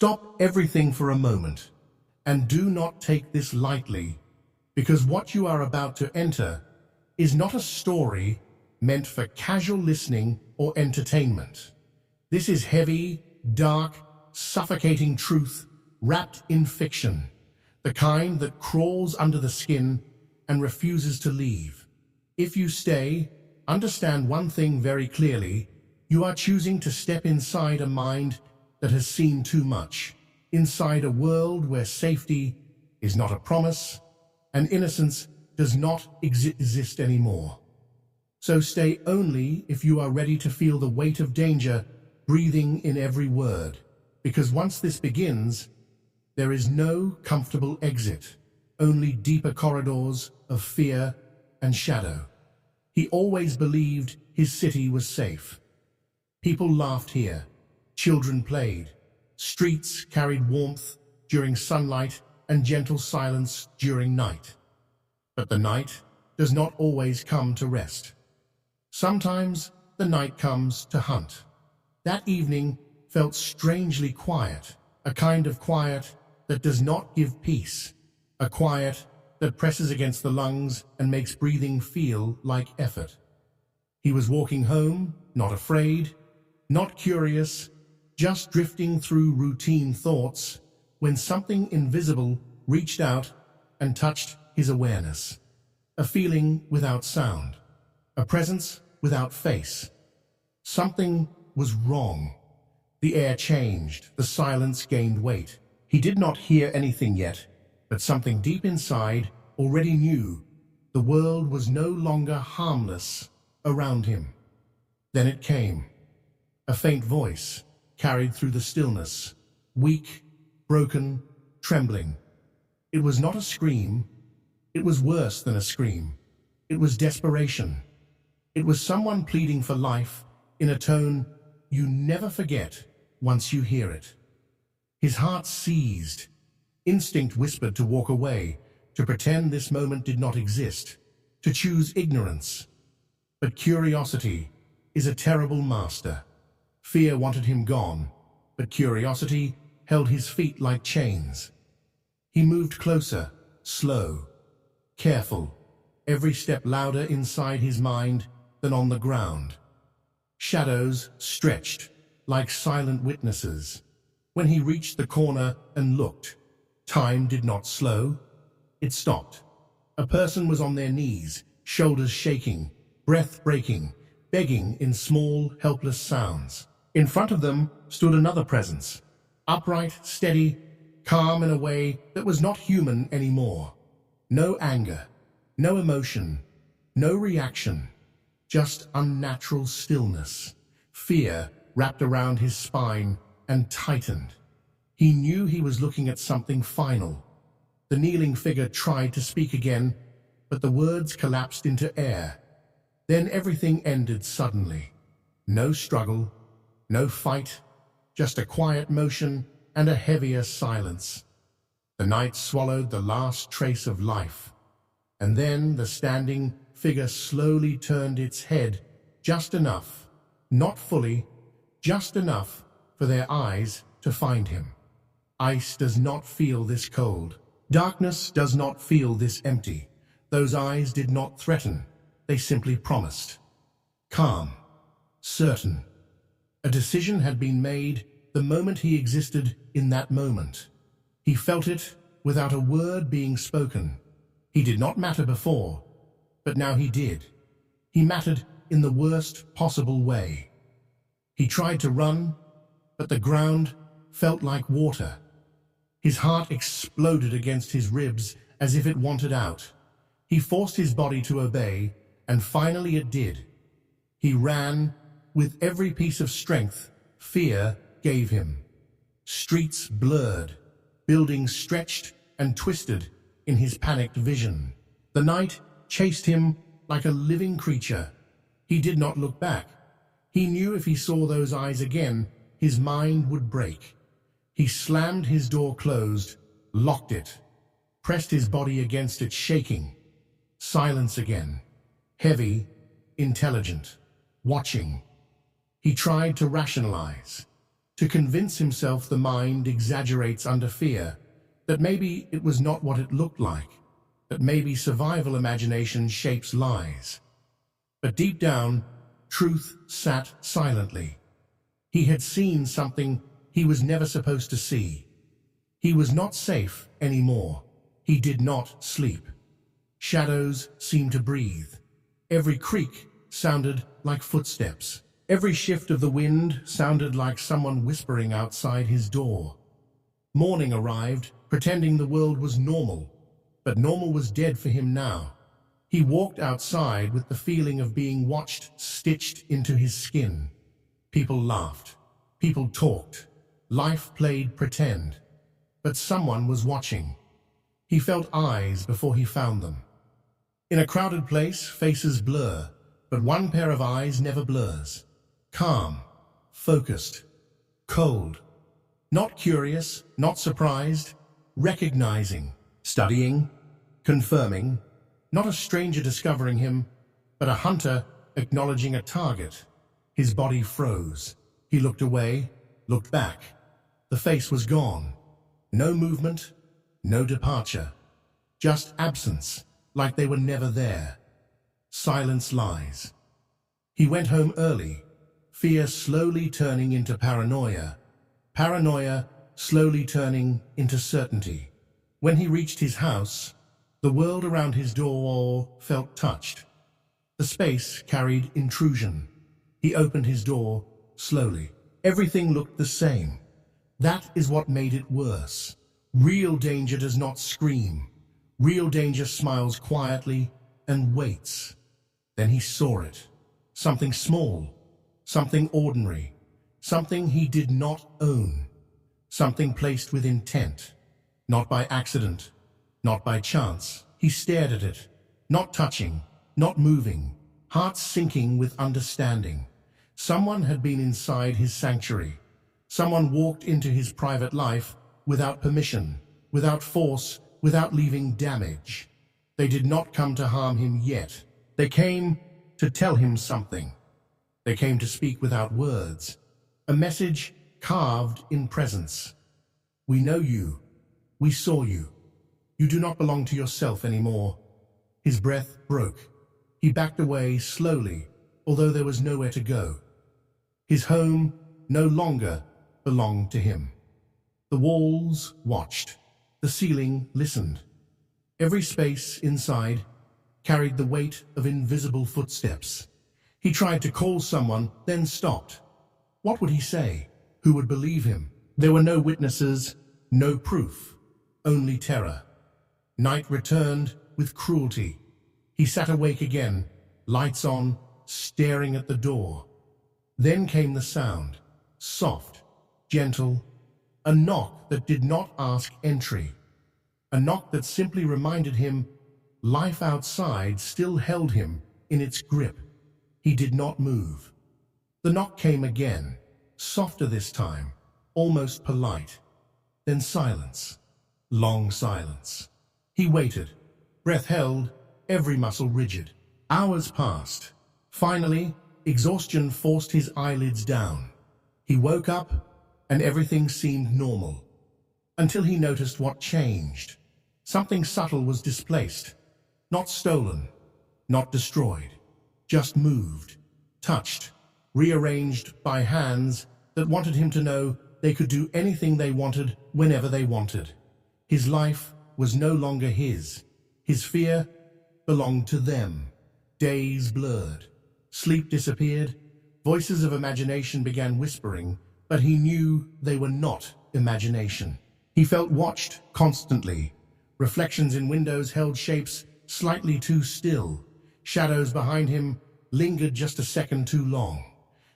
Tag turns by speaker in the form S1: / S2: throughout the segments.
S1: Stop everything for a moment, and do not take this lightly, because what you are about to enter is not a story meant for casual listening or entertainment. This is heavy, dark, suffocating truth wrapped in fiction, the kind that crawls under the skin and refuses to leave. If you stay, understand one thing very clearly: you are choosing to step inside a mind that has seen too much, inside a world where safety is not a promise and innocence does not exist anymore. So stay only if you are ready to feel the weight of danger breathing in every word, because once this begins, there is no comfortable exit, only deeper corridors of fear and shadow. He always believed his city was safe. People laughed here, children played, streets carried warmth during sunlight and gentle silence during night. But the night does not always come to rest. Sometimes the night comes to hunt. That evening felt strangely quiet, a kind of quiet that does not give peace, a quiet that presses against the lungs and makes breathing feel like effort. He was walking home, not afraid, not curious, just drifting through routine thoughts, when something invisible reached out and touched his awareness. A feeling without sound, a presence without face. Something was wrong. The air changed, the silence gained weight. He did not hear anything yet, but something deep inside already knew the world was no longer harmless around him. Then it came. A faint voice carried through the stillness, weak, broken, trembling. It was not a scream. It was worse than a scream. It was desperation. It was someone pleading for life in a tone you never forget once you hear it. His heart seized. Instinct whispered to walk away, to pretend this moment did not exist, to choose ignorance. But curiosity is a terrible master. Fear wanted him gone, but curiosity held his feet like chains. He moved closer, slow, careful, every step louder inside his mind than on the ground. Shadows stretched like silent witnesses. When he reached the corner and looked, time did not slow. It stopped. A person was on their knees, shoulders shaking, breath breaking, begging in small, helpless sounds. In front of them stood another presence, upright, steady, calm in a way that was not human anymore. No anger, no emotion, no reaction, just unnatural stillness. Fear wrapped around his spine and tightened. He knew he was looking at something final. The kneeling figure tried to speak again, but the words collapsed into air. Then everything ended suddenly. No struggle, no fight, just a quiet motion and a heavier silence. The night swallowed the last trace of life, and then the standing figure slowly turned its head just enough, not fully, just enough for their eyes to find him. Ice does not feel this cold. Darkness does not feel this empty. Those eyes did not threaten. They simply promised. Calm, certain. A decision had been made the moment he existed in that moment. He felt it without a word being spoken. He did not matter before, but now he did. He mattered in the worst possible way. He tried to run, but the ground felt like water. His heart exploded against his ribs as if it wanted out. He forced his body to obey, and finally it did. He ran with every piece of strength fear gave him. Streets blurred, buildings stretched and twisted in his panicked vision. The night chased him like a living creature. He did not look back. He knew if he saw those eyes again, his mind would break. He slammed his door closed, locked it, pressed his body against it, shaking. Silence again. Heavy, intelligent, watching. He tried to rationalize, to convince himself the mind exaggerates under fear, that maybe it was not what it looked like, that maybe survival imagination shapes lies. But deep down, truth sat silently. He had seen something he was never supposed to see. He was not safe anymore. He did not sleep. Shadows seemed to breathe. Every creak sounded like footsteps. Every shift of the wind sounded like someone whispering outside his door. Morning arrived, pretending the world was normal, but normal was dead for him now. He walked outside with the feeling of being watched, stitched into his skin. People laughed. People talked. Life played pretend. But someone was watching. He felt eyes before he found them. In a crowded place, faces blur, but one pair of eyes never blurs. Calm, focused, cold. Not curious, not surprised, recognizing, studying, confirming. Not a stranger discovering him, but a hunter acknowledging a target. His body froze. He looked away, looked back. The face was gone. No movement, no departure. Just absence, like they were never there. Silence lies. He went home early, fear slowly turning into paranoia. Paranoia slowly turning into certainty. When he reached his house, the world around his door felt touched. The space carried intrusion. He opened his door slowly. Everything looked the same. That is what made it worse. Real danger does not scream. Real danger smiles quietly and waits. Then he saw it. Something small, something ordinary, something he did not own, something placed with intent, not by accident, not by chance. He stared at it, not touching, not moving, heart sinking with understanding. Someone had been inside his sanctuary. Someone walked into his private life without permission, without force, without leaving damage. They did not come to harm him yet. They came to tell him something. They came to speak without words. A message carved in presence. We know you. We saw you. You do not belong to yourself anymore. His breath broke. He backed away slowly, although there was nowhere to go. His home no longer belonged to him. The walls watched. The ceiling listened. Every space inside carried the weight of invisible footsteps. He tried to call someone, then stopped. What would he say? Who would believe him? There were no witnesses, no proof, only terror. Night returned with cruelty. He sat awake again, lights on, staring at the door. Then came the sound, soft, gentle, a knock that did not ask entry. A knock that simply reminded him life outside still held him in its grip. He did not move. The knock came again, softer this time, almost polite. Then silence, long silence. He waited, breath held, every muscle rigid. Hours passed. Finally, exhaustion forced his eyelids down. He woke up, and everything seemed normal. Until he noticed what changed. Something subtle was displaced. Not stolen, not destroyed. Just moved, touched, rearranged by hands that wanted him to know they could do anything they wanted whenever they wanted. His life was no longer his. His fear belonged to them. Days blurred. Sleep disappeared. Voices of imagination began whispering, but he knew they were not imagination. He felt watched constantly. Reflections in windows held shapes slightly too still. Shadows behind him lingered just a second too long.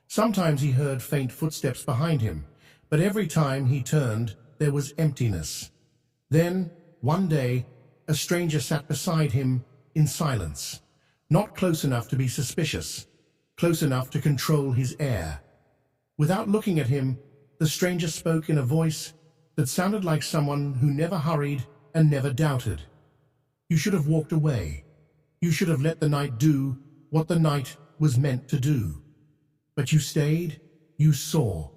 S1: Sometimes he heard faint footsteps behind him, but every time he turned, there was emptiness. Then, one day, a stranger sat beside him in silence, not close enough to be suspicious, close enough to control his air. Without looking at him, the stranger spoke in a voice that sounded like someone who never hurried and never doubted. You should have walked away. You should have let the night do what the night was meant to do. But you stayed, you saw.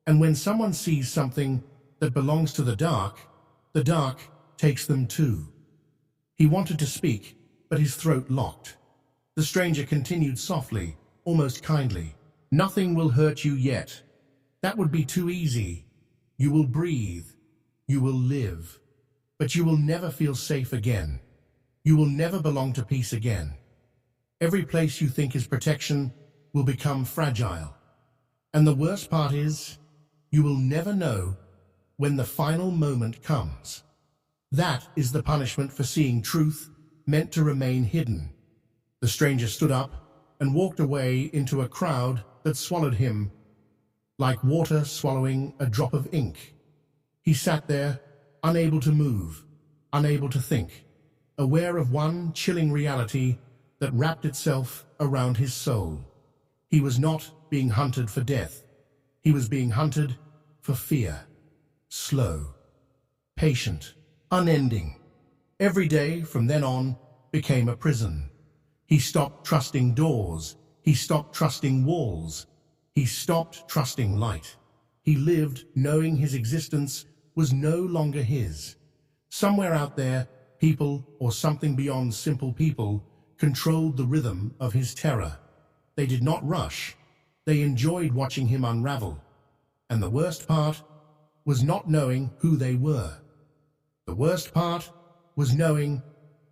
S1: And when someone sees something that belongs to the dark takes them too. He wanted to speak, but his throat locked. The stranger continued softly, almost kindly. Nothing will hurt you yet. That would be too easy. You will breathe. You will live. But you will never feel safe again. You will never belong to peace again. Every place you think is protection will become fragile. And the worst part is, you will never know when the final moment comes. That is the punishment for seeing truth meant to remain hidden. The stranger stood up and walked away into a crowd that swallowed him like water swallowing a drop of ink. He sat there, unable to move, unable to think, aware of one chilling reality that wrapped itself around his soul. He was not being hunted for death. He was being hunted for fear. Slow, patient, unending. Every day from then on became a prison. He stopped trusting doors. He stopped trusting walls. He stopped trusting light. He lived knowing his existence was no longer his. Somewhere out there, people, or something beyond simple people, controlled the rhythm of his terror. They did not rush. They enjoyed watching him unravel. And the worst part was not knowing who they were. The worst part was knowing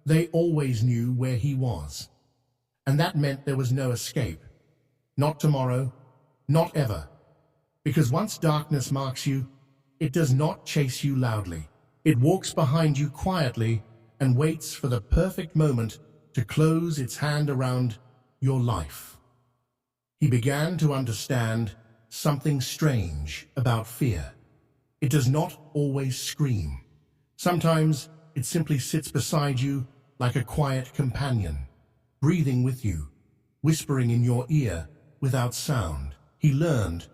S1: they always knew where he was. And that meant there was no escape. Not tomorrow, not ever. Because once darkness marks you, it does not chase you loudly. It walks behind you quietly and waits for the perfect moment to close its hand around your life. He began to understand something strange about fear. It does not always scream. Sometimes it simply sits beside you like a quiet companion, breathing with you, whispering in your ear without sound. He learned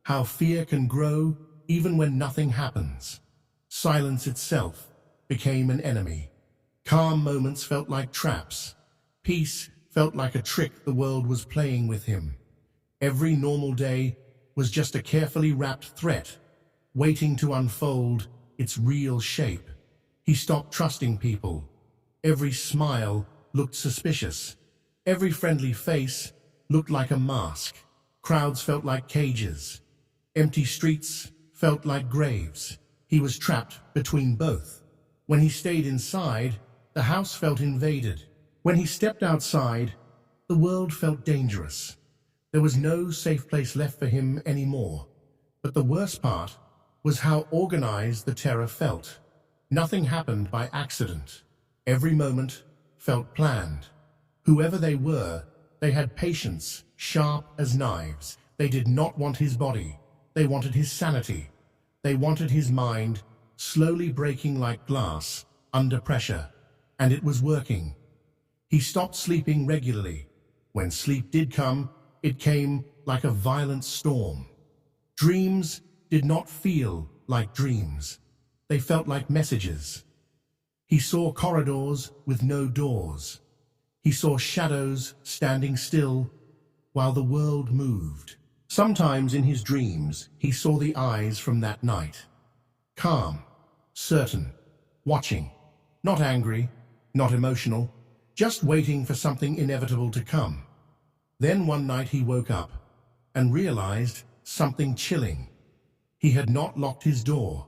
S1: how fear can grow even when nothing happens. Silence itself became an enemy. Calm moments felt like traps. Peace felt like a trick the world was playing with him. Every normal day was just a carefully wrapped threat, waiting to unfold its real shape. He stopped trusting people. Every smile looked suspicious. Every friendly face looked like a mask. Crowds felt like cages. Empty streets felt like graves. He was trapped between both. When he stayed inside, the house felt invaded. When he stepped outside, the world felt dangerous. There was no safe place left for him anymore. But the worst part was how organized the terror felt. Nothing happened by accident. Every moment felt planned. Whoever they were, they had patience, sharp as knives. They did not want his body. They wanted his sanity. They wanted his mind, slowly breaking like glass, under pressure. And it was working. He stopped sleeping regularly. When sleep did come, it came like a violent storm. Dreams did not feel like dreams. They felt like messages. He saw corridors with no doors. He saw shadows standing still while the world moved. Sometimes in his dreams, he saw the eyes from that night. Calm, certain, watching, not angry, not emotional, just waiting for something inevitable to come. Then one night he woke up and realized something chilling. He had not locked his door.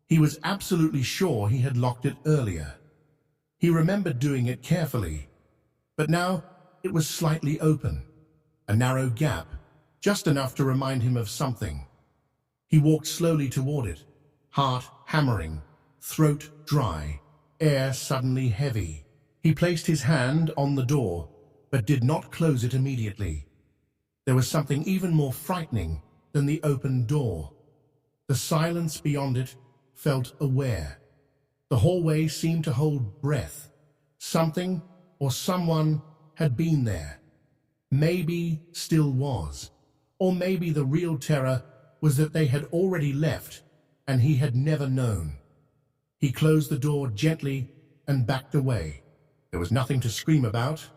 S1: He was absolutely sure he had locked it earlier. He remembered doing it carefully, but now it was slightly open, a narrow gap, just enough to remind him of something. He walked slowly toward it, heart hammering, throat dry, air suddenly heavy. He placed his hand on the door, but did not close it immediately. There was something even more frightening than the open door. The silence beyond it felt aware. The hallway seemed to hold breath. Something or someone had been there. Maybe still was. Or maybe the real terror was that they had already left and he had never known. He closed the door gently and backed away. There was nothing to scream about,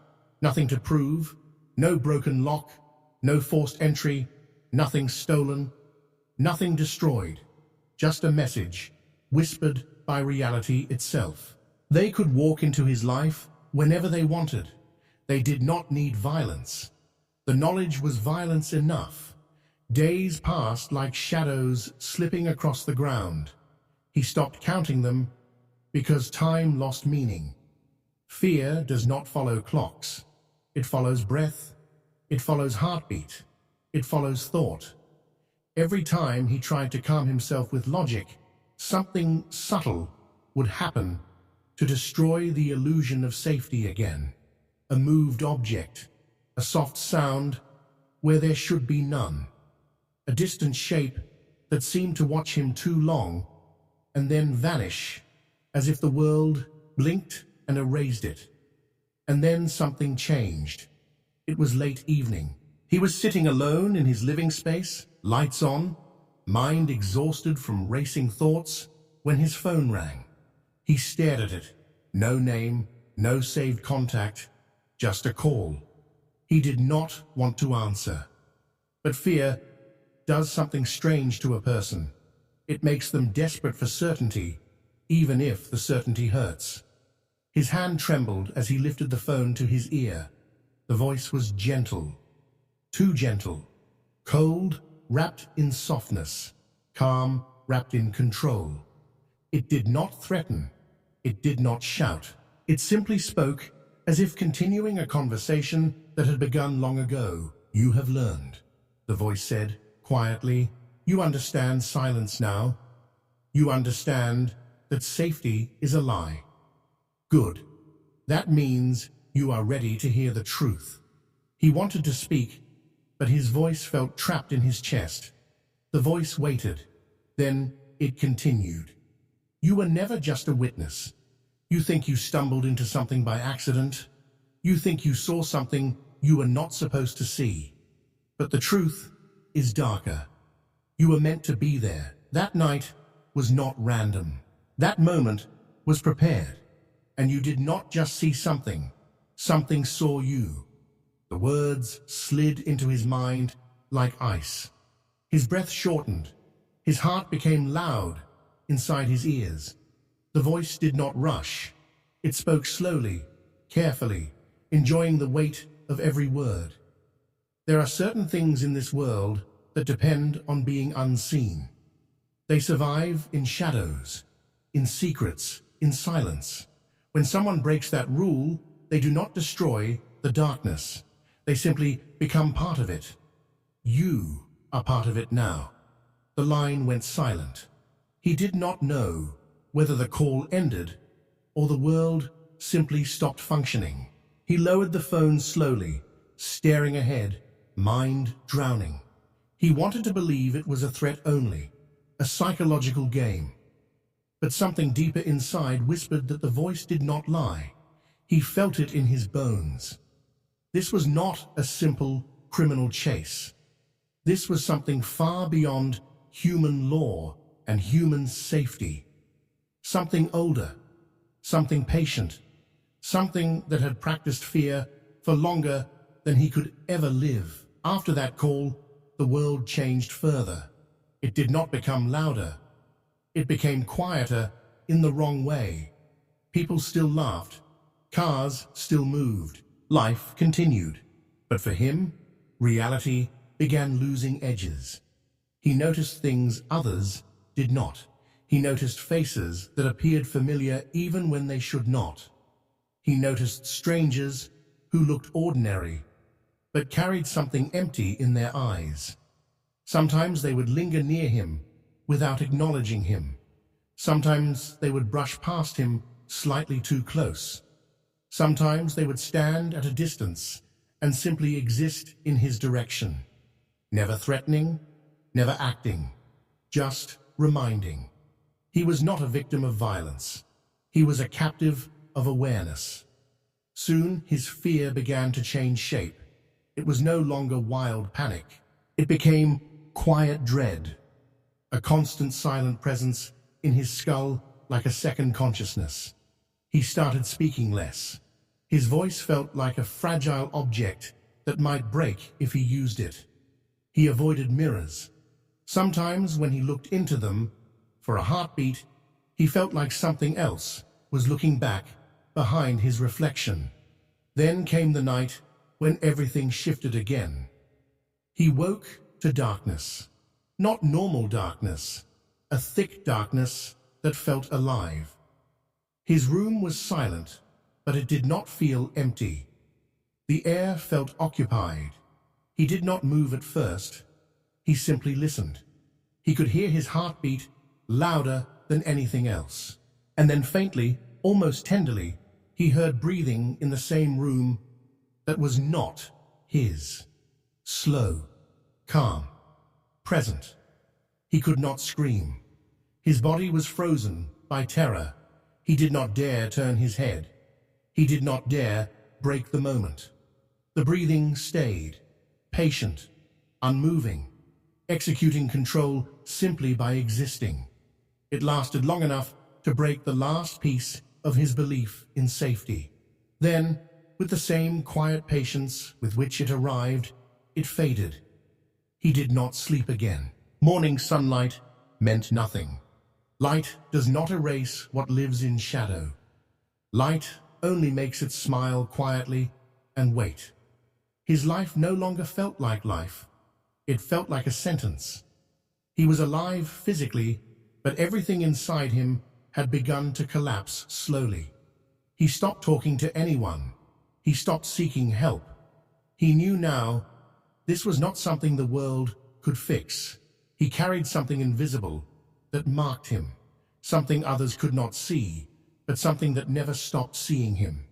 S1: nothing to prove, no broken lock, no forced entry, nothing stolen. Nothing destroyed, just a message, whispered by reality itself. They could walk into his life whenever they wanted. They did not need violence. The knowledge was violence enough. Days passed like shadows slipping across the ground. He stopped counting them because time lost meaning. Fear does not follow clocks. It follows breath. It follows heartbeat. It follows thought. Every time he tried to calm himself with logic, something subtle would happen to destroy the illusion of safety again. A moved object, a soft sound where there should be none, a distant shape that seemed to watch him too long and then vanish as if the world blinked and erased it. And then something changed. It was late evening. He was sitting alone in his living space, lights on, mind exhausted from racing thoughts, when his phone rang. He stared at it. No name, no saved contact, just a call. He did not want to answer. But fear does something strange to a person. It makes them desperate for certainty, even if the certainty hurts. His hand trembled as he lifted the phone to his ear. The voice was gentle, too gentle, cold, wrapped in softness, calm, wrapped in control. It did not threaten. It did not shout. It simply spoke as if continuing a conversation that had begun long ago. "You have learned," the voice said, quietly. "You understand silence now. You understand that safety is a lie. Good. That means you are ready to hear the truth." He wanted to speak, but his voice felt trapped in his chest. The voice waited. Then it continued. "You were never just a witness. You think you stumbled into something by accident. You think you saw something you were not supposed to see. But the truth is darker. You were meant to be there. That night was not random. That moment was prepared. And you did not just see something. Something saw you." The words slid into his mind like ice. His breath shortened. His heart became loud inside his ears. The voice did not rush. It spoke slowly, carefully, enjoying the weight of every word. There are certain things in this world that depend on being unseen. They survive in shadows, in secrets, in silence. When someone breaks that rule, they do not destroy the darkness. They simply become part of it. You are part of it now. The line went silent. He did not know whether the call ended or the world simply stopped functioning. He lowered the phone slowly, staring ahead, mind drowning. He wanted to believe it was a threat only, a psychological game. But something deeper inside whispered that the voice did not lie. He felt it in his bones. This was not a simple criminal chase. This was something far beyond human law and human safety. Something older, something patient, something that had practiced fear for longer than he could ever live. After that call, the world changed further. It did not become louder. It became quieter in the wrong way. People still laughed. Cars still moved. Life continued. But for him, reality began losing edges. He noticed things others did not. He noticed faces that appeared familiar even when they should not. He noticed strangers who looked ordinary, but carried something empty in their eyes. Sometimes they would linger near him without acknowledging him. Sometimes they would brush past him slightly too close. Sometimes they would stand at a distance and simply exist in his direction. Never threatening, never acting, just reminding. He was not a victim of violence. He was a captive of awareness. Soon his fear began to change shape. It was no longer wild panic. It became quiet dread, a constant silent presence in his skull like a second consciousness. He started speaking less. His voice felt like a fragile object that might break if he used it. He avoided mirrors. Sometimes when he looked into them, for a heartbeat, he felt like something else was looking back behind his reflection. Then came the night when everything shifted again. He woke to darkness. Not normal darkness, a thick darkness that felt alive. His room was silent, but it did not feel empty. The air felt occupied. He did not move at first. He simply listened. He could hear his heartbeat louder than anything else. And then faintly, almost tenderly, he heard breathing in the same room that was not his. Slow, calm, present. He could not scream. His body was frozen by terror. He did not dare turn his head. He did not dare break the moment. The breathing stayed, patient, unmoving, executing control simply by existing. It lasted long enough to break the last piece of his belief in safety. Then, with the same quiet patience with which it arrived, it faded. He did not sleep again. Morning sunlight meant nothing. Light does not erase what lives in shadow. Light only makes it smile quietly and wait. His life no longer felt like life. It felt like a sentence. He was alive physically, but everything inside him had begun to collapse slowly. He stopped talking to anyone. He stopped seeking help. He knew now this was not something the world could fix. He carried something invisible that marked him, something others could not see, but something that never stopped seeing him.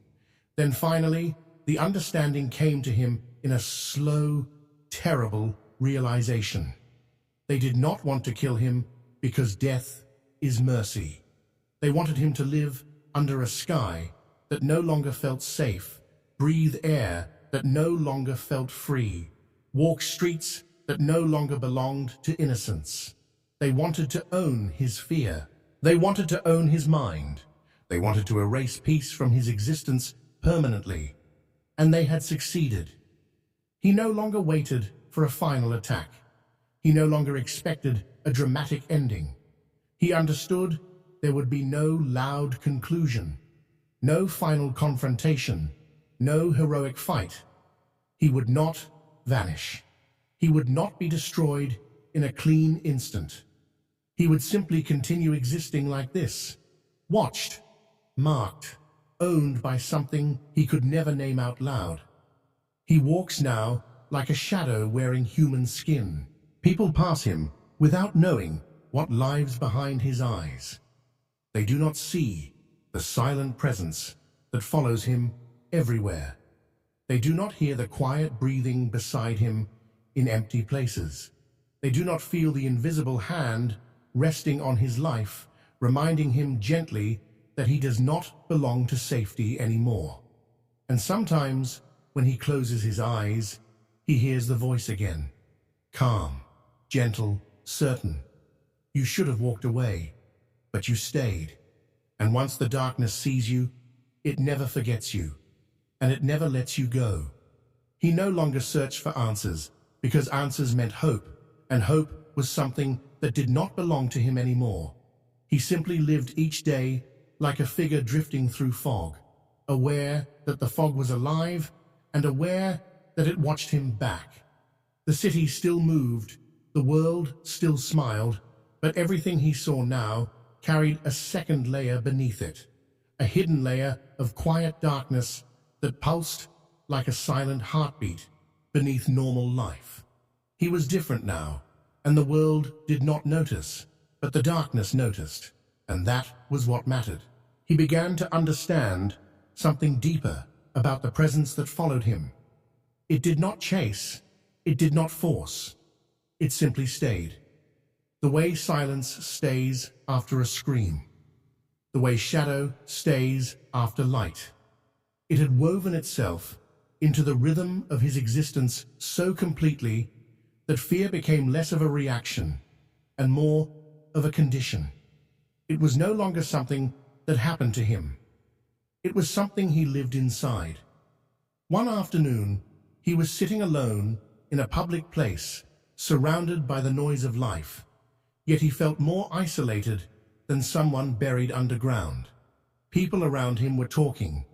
S1: Then finally, the understanding came to him in a slow, terrible realization. They did not want to kill him because death is mercy. They wanted him to live under a sky that no longer felt safe, breathe air that no longer felt free, walk streets that no longer belonged to innocence. They wanted to own his fear. They wanted to own his mind. They wanted to erase peace from his existence permanently. And they had succeeded. He no longer waited for a final attack. He no longer expected a dramatic ending. He understood there would be no loud conclusion, no final confrontation, no heroic fight. He would not vanish. He would not be destroyed in a clean instant. He would simply continue existing like this, watched, marked, owned by something he could never name out loud. He walks now like a shadow wearing human skin. People pass him without knowing what lies behind his eyes. They do not see the silent presence that follows him everywhere. They do not hear the quiet breathing beside him in empty places. They do not feel the invisible hand resting on his life, reminding him gently that he does not belong to safety anymore. And sometimes, when he closes his eyes, he hears the voice again. Calm, gentle, certain. You should have walked away, but you stayed. And once the darkness sees you, it never forgets you, and it never lets you go. He no longer searched for answers, because answers meant hope, and hope was something that did not belong to him anymore. He simply lived each day like a figure drifting through fog, aware that the fog was alive and aware that it watched him back. The city still moved, the world still smiled, but everything he saw now carried a second layer beneath it, a hidden layer of quiet darkness that pulsed like a silent heartbeat beneath normal life. He was different now, and the world did not notice, but the darkness noticed, and that was what mattered. He began to understand something deeper about the presence that followed him. It did not chase, it did not force, it simply stayed. The way silence stays after a scream, the way shadow stays after light. It had woven itself into the rhythm of his existence so completely that fear became less of a reaction and more of a condition. It was no longer something that happened to him. It was something he lived inside. One afternoon, he was sitting alone in a public place, surrounded by the noise of life, yet he felt more isolated than someone buried underground. People around him were talking,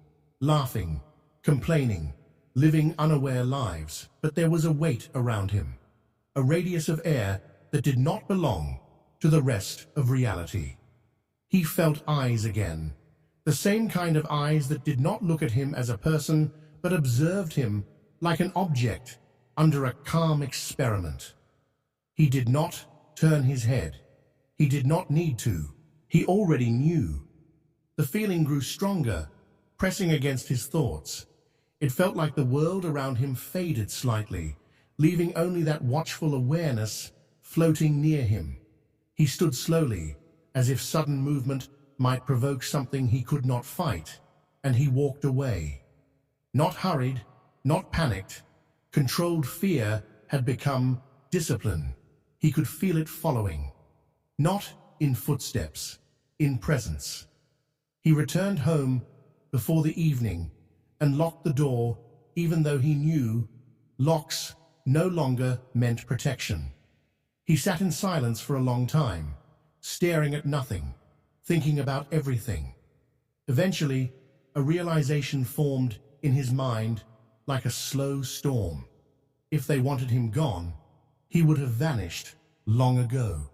S1: laughing, complaining, living unaware lives, but there was a weight around him, a radius of air that did not belong to the rest of reality. He felt eyes again, the same kind of eyes that did not look at him as a person, but observed him like an object under a calm experiment. He did not turn his head. He did not need to. He already knew. The feeling grew stronger, pressing against his thoughts. It felt like the world around him faded slightly, leaving only that watchful awareness floating near him. He stood slowly, as if sudden movement might provoke something he could not fight, and he walked away. Not hurried, not panicked. Controlled fear had become discipline. He could feel it following. Not in footsteps, in presence. He returned home before the evening and locked the door, even though he knew locks no longer meant protection. He sat in silence for a long time, staring at nothing, thinking about everything. Eventually, a realization formed in his mind like a slow storm. If they wanted him gone, he would have vanished long ago.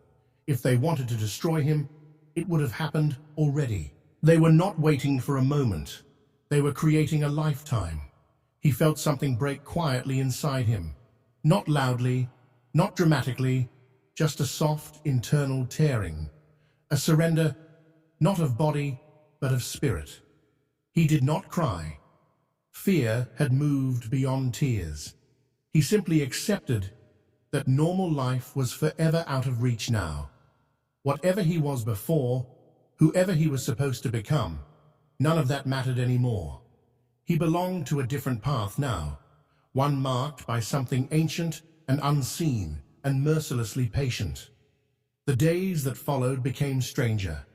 S1: If they wanted to destroy him, it would have happened already. They were not waiting for a moment. They were creating a lifetime. He felt something break quietly inside him. Not loudly, not dramatically, just a soft internal tearing. A surrender, not of body, but of spirit. He did not cry. Fear had moved beyond tears. He simply accepted that normal life was forever out of reach now. Whatever he was before, whoever he was supposed to become, none of that mattered anymore. He belonged to a different path now, one marked by something ancient and unseen and mercilessly patient. The days that followed became stranger.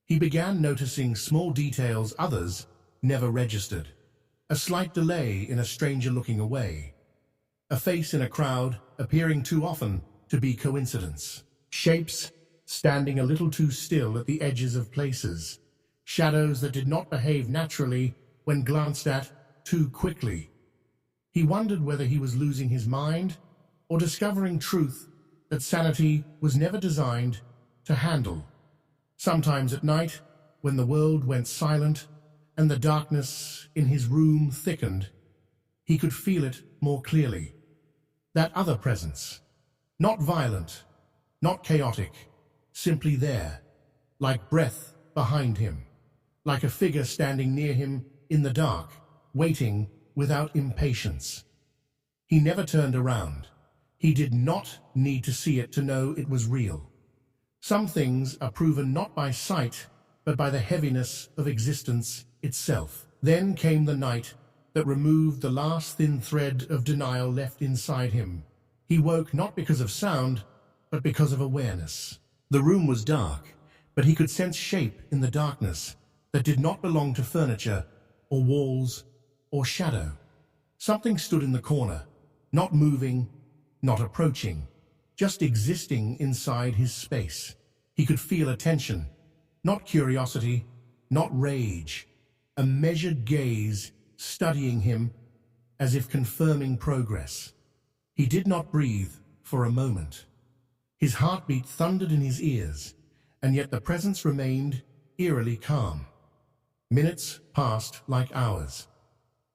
S1: He began noticing small details others never registered. A slight delay in a stranger looking away. A face in a crowd appearing too often to be coincidence. Shapes standing a little too still at the edges of places. Shadows that did not behave naturally when glanced at too quickly. He wondered whether he was losing his mind or discovering truth that sanity was never designed to handle. Sometimes at night, when the world went silent and the darkness in his room thickened, he could feel it more clearly. That other presence, not violent, not chaotic, simply there, like breath behind him, like a figure standing near him in the dark, waiting without impatience. He never turned around. He did not need to see it to know it was real. Some things are proven not by sight, but by the heaviness of existence itself. Then came the night that removed the last thin thread of denial left inside him. He woke not because of sound, but because of awareness. The room was dark, but he could sense shape in the darkness that did not belong to furniture, or walls, or shadow. Something stood in the corner, not moving, not approaching, just existing inside his space. He could feel attention, not curiosity, not rage, a measured gaze studying him as if confirming progress. He did not breathe for a moment. His heartbeat thundered in his ears, and yet the presence remained eerily calm. Minutes passed like hours.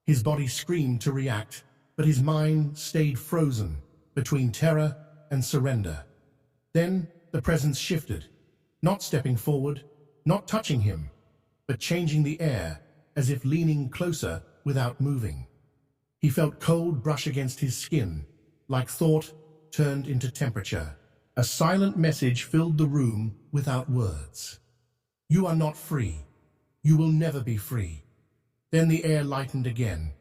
S1: His body screamed to react, but his mind stayed frozen between terror and surrender. Then the presence shifted, not stepping forward, not touching him, but changing the air as if leaning closer without moving. He felt cold brush against his skin, like thought turned into temperature. A silent message filled the room without words. You are not free. You will never be free. Then the air lightened again.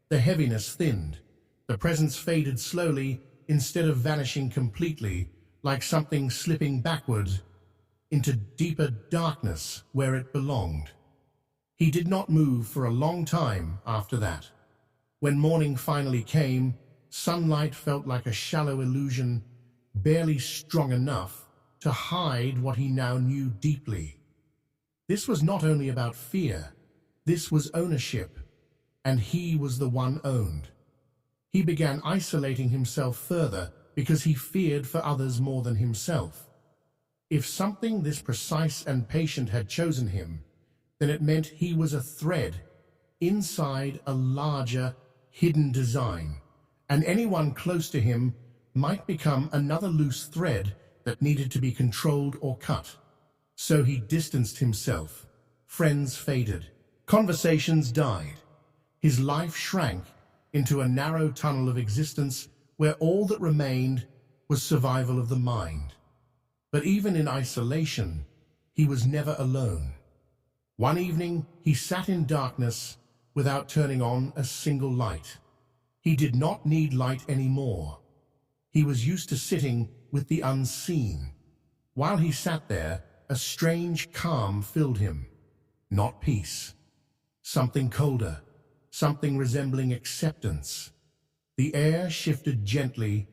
S1: The heaviness thinned. The presence faded slowly instead of vanishing completely, like something slipping backward into deeper darkness where it belonged. He did not move for a long time after that. When morning finally came, sunlight felt like a shallow illusion, barely strong enough to hide what he now knew deeply. This was not only about fear, this was ownership, and he was the one owned. He began isolating himself further because he feared for others more than himself. If something this precise and patient had chosen him, then it meant he was a thread inside a larger, hidden design, and anyone close to him might become another loose thread that needed to be controlled or cut. So he distanced himself. Friends faded. Conversations died. His life shrank into a narrow tunnel of existence where all that remained was survival of the mind. But even in isolation, he was never alone. One evening, he sat in darkness without turning on a single light. He did not need light anymore. He was used to sitting with the unseen. While he sat there, a strange calm filled him. Not peace. Something colder. Something resembling acceptance. The air shifted gently,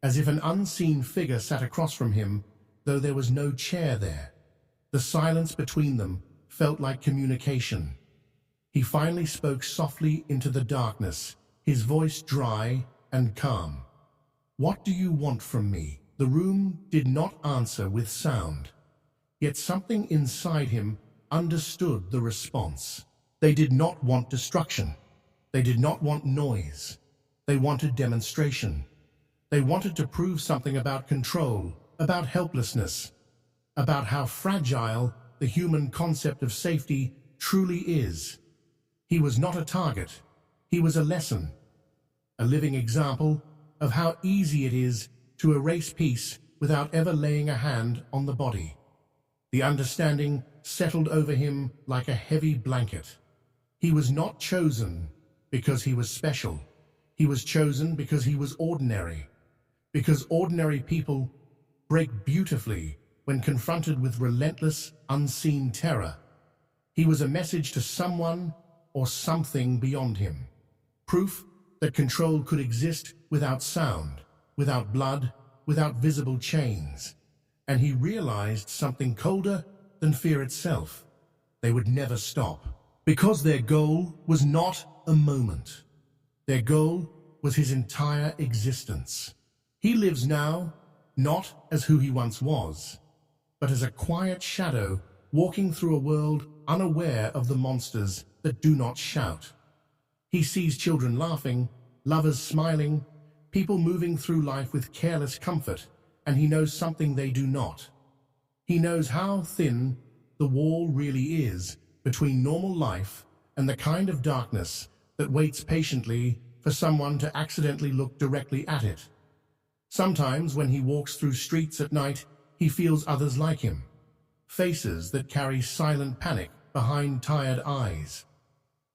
S1: as if an unseen figure sat across from him, though there was no chair there. The silence between them felt like communication. He finally spoke softly into the darkness, his voice dry and calm. "What do you want from me?" The room did not answer with sound. Yet something inside him understood the response. They did not want destruction. They did not want noise. They wanted demonstration. They wanted to prove something about control, about helplessness, about how fragile the human concept of safety truly is. He was not a target. He was a lesson, a living example of how easy it is to erase peace without ever laying a hand on the body. The understanding settled over him like a heavy blanket. He was not chosen because he was special. He was chosen because he was ordinary. Because ordinary people break beautifully when confronted with relentless, unseen terror. He was a message to someone or something beyond him. Proof that control could exist without sound, without blood, without visible chains. And he realized something colder than fear itself. They would never stop. Because their goal was not a moment. Their goal was his entire existence. He lives now, not as who he once was, but as a quiet shadow walking through a world unaware of the monsters that do not shout. He sees children laughing, lovers smiling, people moving through life with careless comfort, and he knows something they do not. He knows how thin the wall really is between normal life and the kind of darkness that waits patiently for someone to accidentally look directly at it. Sometimes when he walks through streets at night, he feels others like him. Faces that carry silent panic behind tired eyes.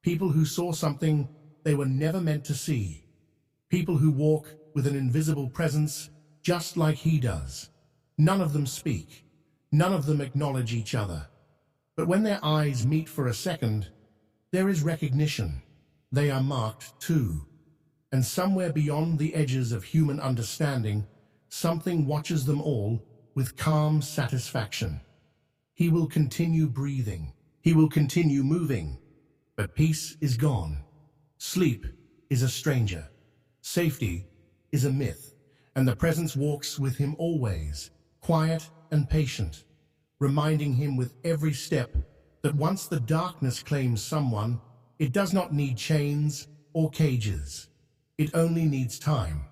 S1: People who saw something they were never meant to see. People who walk with an invisible presence just like he does. None of them speak. None of them acknowledge each other. But when their eyes meet for a second, there is recognition. They are marked too. And somewhere beyond the edges of human understanding, something watches them all with calm satisfaction. He will continue breathing. He will continue moving. But peace is gone. Sleep is a stranger. Safety is a myth. And the presence walks with him always, quiet and patient, reminding him with every step that once the darkness claims someone, it does not need chains or cages. It only needs time.